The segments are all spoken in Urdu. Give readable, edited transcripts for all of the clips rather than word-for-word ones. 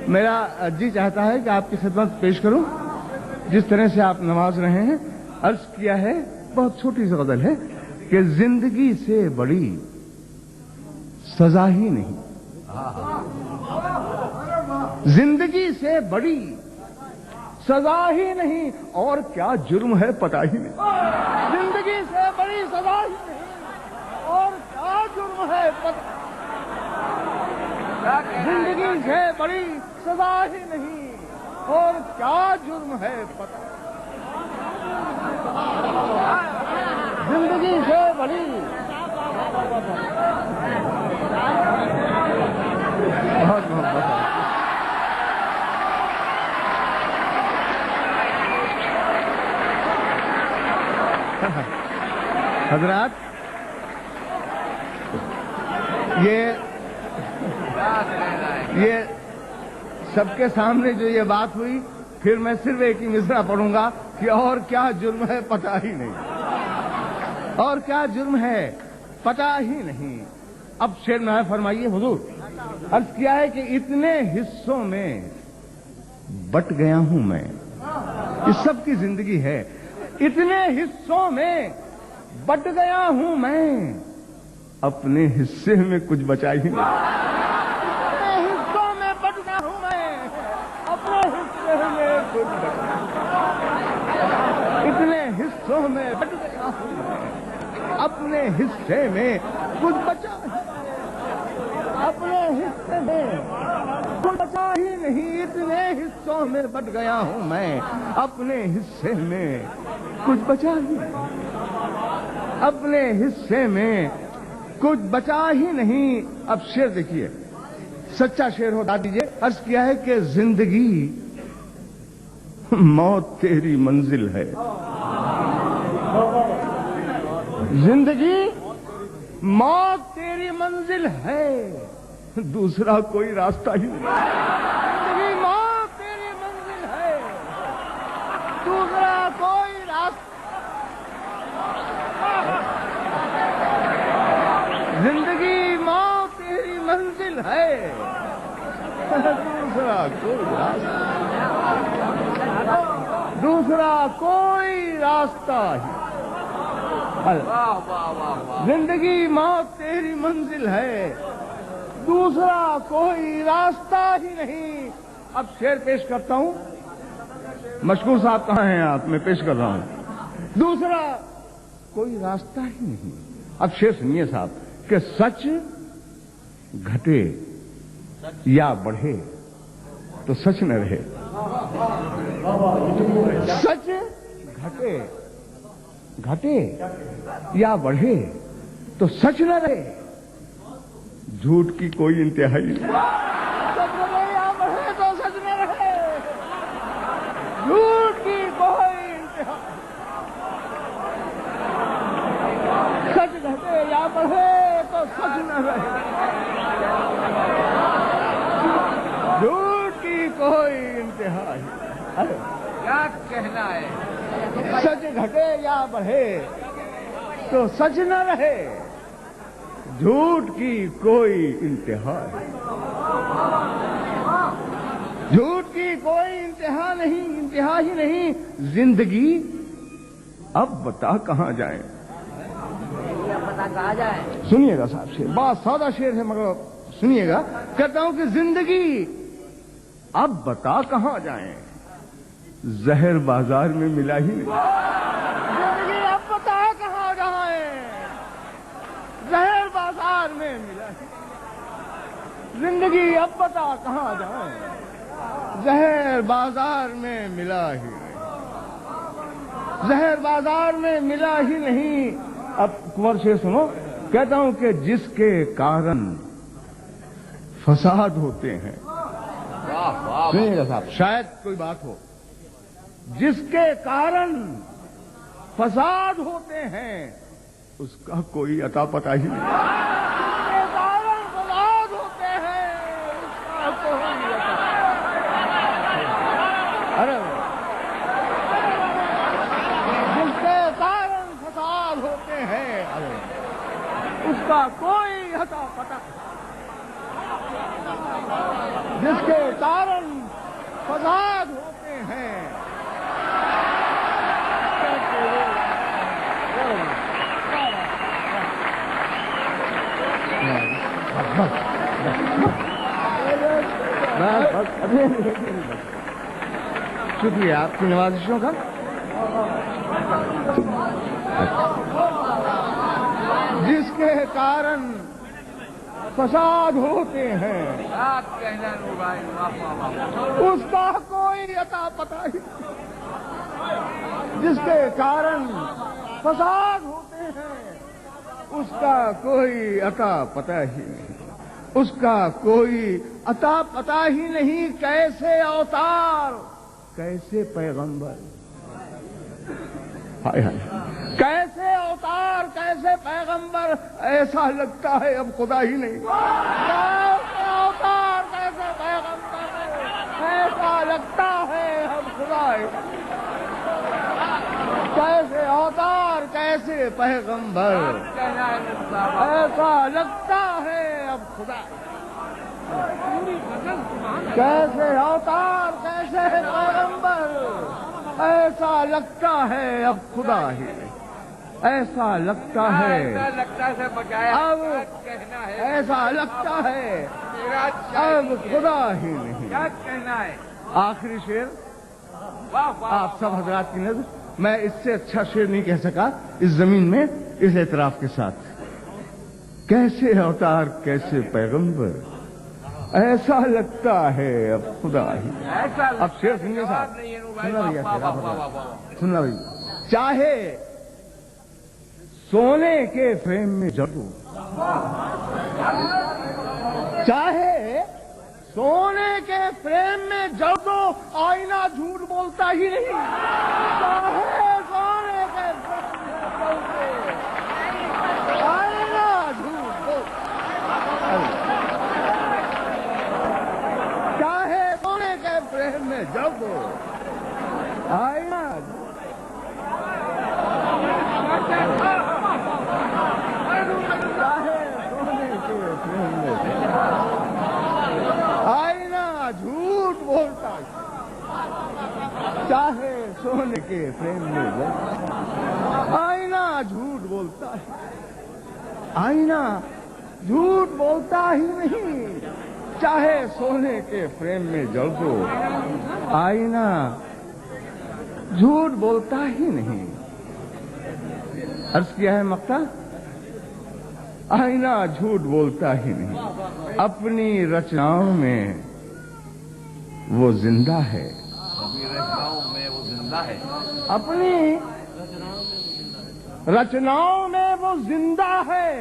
میرا جی چاہتا ہے کہ آپ کی خدمت پیش کروں جس طرح سے آپ نواز رہے ہیں. عرض کیا ہے, بہت چھوٹی سی غزل ہے کہ زندگی سے بڑی سزا ہی نہیں, زندگی سے بڑی سزا ہی نہیں, اور کیا جرم ہے پتہ ہی نہیں. زندگی سے بڑی سزا ہی نہیں, اور کیا جرم ہے پتہ, زندگی سے بڑی سزا ہی نہیں, اور کیا جرم ہے پتہ, زندگی سے بڑی بہت محبت ہے. حضرات, یہ سب کے سامنے جو یہ بات ہوئی, پھر میں صرف ایک ہی مصرع پڑھوں گا کہ اور کیا جرم ہے پتہ ہی نہیں, اور کیا جرم ہے پتہ ہی نہیں. اب شعر میں فرمائیے حضور. عرض کیا ہے کہ اتنے حصوں میں بٹ گیا ہوں میں, اس سب کی زندگی ہے, اتنے حصوں میں بٹ گیا ہوں میں, اپنے حصے میں کچھ بچا ہی نہیں. اتنے حصوں میں بٹ گیا ہوں میں, اپنے حصے میں کچھ بچا, اتنے حصوں میں بٹ گیا ہوں میں, اپنے حصے میں کچھ بچا, اپنے حصے میں کچھ بچا ہی نہیں. اتنے حصوں میں بٹ گیا ہوں میں, اپنے حصے میں کچھ بچا ہی نہیں, اپنے حصے میں کچھ بچا ہی نہیں. اب شعر دیکھیے, سچا شعر ہوتا دیجیے. عرض کیا ہے کہ زندگی موت تیری منزل ہے, زندگی موت تیری منزل ہے, دوسرا کوئی راستہ ہی نہیں. زندگی موت تیری منزل ہے, دوسرا کوئی راستہ, زندگی موت تیری منزل ہے, دوسرا کوئی راستہ, دوسرا کوئی راستہ ہی. زندگی موت تیری منزل ہے, دوسرا کوئی راستہ ہی نہیں. اب شعر پیش کرتا ہوں. مشکور صاحب کہاں ہیں آپ, میں پیش کر رہا ہوں. دوسرا کوئی راستہ ہی نہیں. اب شعر سنیے صاحب کہ سچ گھٹے یا بڑھے تو سچ نہ رہے, سچ گھٹے یا بڑھے تو سچ نہ رہے, جھوٹ کی کوئی انتہائی نہیں. سچ گھٹے یا بڑھے تو سچ نہ رہے, جھوٹ کی کوئی انتہا, سچ گھٹے یا بڑھے تو سچ نہ رہے, جھوٹ کی کوئی انتہا ہی. کیا کہنا ہے, سچ گھٹے یا بڑھے تو سچ نہ رہے, جھوٹ کی کوئی انتہا ہے. جھوٹ کی کوئی انتہا نہیں, انتہا ہی نہیں. زندگی اب بتا کہاں جائیں, پتا کہا جائے. سنیے گا صاحب شعر, بات سادہ شعر ہے مگر سنیے گا. کہتا ہوں کہ زندگی اب بتا کہاں جائیں, زہر بازار میں ملا ہی نہیں. زندگی اب بتا کہاں جائیں, زہر بازار میں ملا ہی. زندگی اب بتا کہاں جائیں, زہر بازار میں ملا ہی نہیں, زہر بازار میں ملا ہی نہیں. اب کنور شعر سنو. کہتا ہوں کہ جس کے کارن فساد ہوتے ہیں, سنیے گا صاحب, شاید کوئی بات ہو, جس کے کارن فساد ہوتے ہیں اس کا کوئی عطا پتہ ہی نہیں. جس کے کارن فساد ہوتے ہیں اس کا کوئی ارے جس کے کارن فساد ہوتے ہیں اس کا کوئی عطا پتہ, جس کے کارن فساد ہوتے ہیں. شکریہ آپ کی نوازشوں کا. جس کے کارن فساد ہوتے ہیں کیا کہنا نور بھائی، واہ واہ واہ. اس کا کوئی عطا پتہ ہی. جس کے کارن فساد ہوتے ہیں اس کا کوئی عطا پتہ ہی نہیں. اس کا کوئی عطا پتہ ہی نہیں. کیسے اوتار، کیسے پیغمبر، ہائے ہائے. کیسے اوتار، کیسے پیغمبر، ایسا لگتا ہے اب خدا ہی نہیں. کیسے اوتار، کیسے پیغمبر، ایسا لگتا ہے اب خدا ہی. کیسے اوتار، کیسے پیغمبر، کہنا ہے نور صاحب. ایسا لگتا ہے اب خدا. کیسے اوتار، کیسے پیغمبر، ایسا لگتا ہے اب خدا ہی. ایسا لگتا ہے، ایسا لگتا ہے بجائے اب کہنا ہے. ایسا لگتا ہے میرا اب خدا ہی نہیں. کیا کہنا ہے. آخری شعر واہ واہ. آپ سب حضرات کی نظر. میں اس سے اچھا شعر نہیں کہہ سکا اس زمین میں اس اعتراف کے ساتھ. کیسے اوتار، کیسے پیغمبر، ایسا لگتا ہے اب خدا ہی. ایسا اب شعر سنیے صاحب، نہیں ہے نور بھائی. سننا واہ بھیا واہ شعر، واہ آپ واہ واہ بتائیں. واہ. سننا بھائی. چاہے سونے کے فریم میں جڑو، چاہے سونے کے فریم میں جڑ دو، آئینہ جھوٹ بولتا ہی نہیں. چاہے سونے کے فریم میں جڑ دو، آئینہ جھوٹ بولتا. چاہے سونے کے فریم میں جڑ دو، آئینہ آئینہ جھوٹ بولتا ہے. چاہے سونے کے فریم میں آئینہ جھوٹ بولتا ہے. آئینہ جھوٹ بولتا ہی نہیں. چاہے سونے کے فریم میں جل دو، آئینہ جھوٹ بولتا ہی نہیں. عرض کیا ہے مقطع، آئینہ جھوٹ بولتا ہی نہیں. اپنی رچناؤں میں وہ زندہ ہے. اپنی رچناؤں میں وہ زندہ ہے. اپنی رچناؤں میں وہ زندہ ہے.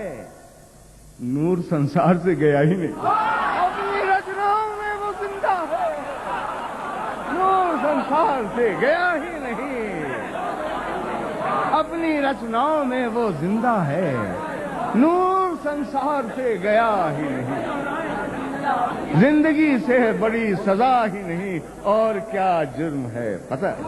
نور سنسار سے گیا ہی نہیں. اپنی رچناؤں میں وہ زندہ ہے. نور سنسار سے گیا ہی نہیں. اپنی رچناؤں میں وہ زندہ ہے. نور سنسار سے گیا ہی نہیں. زندگی سے بڑی سزا ہی نہیں. اور کیا جرم ہے پتہ ہے.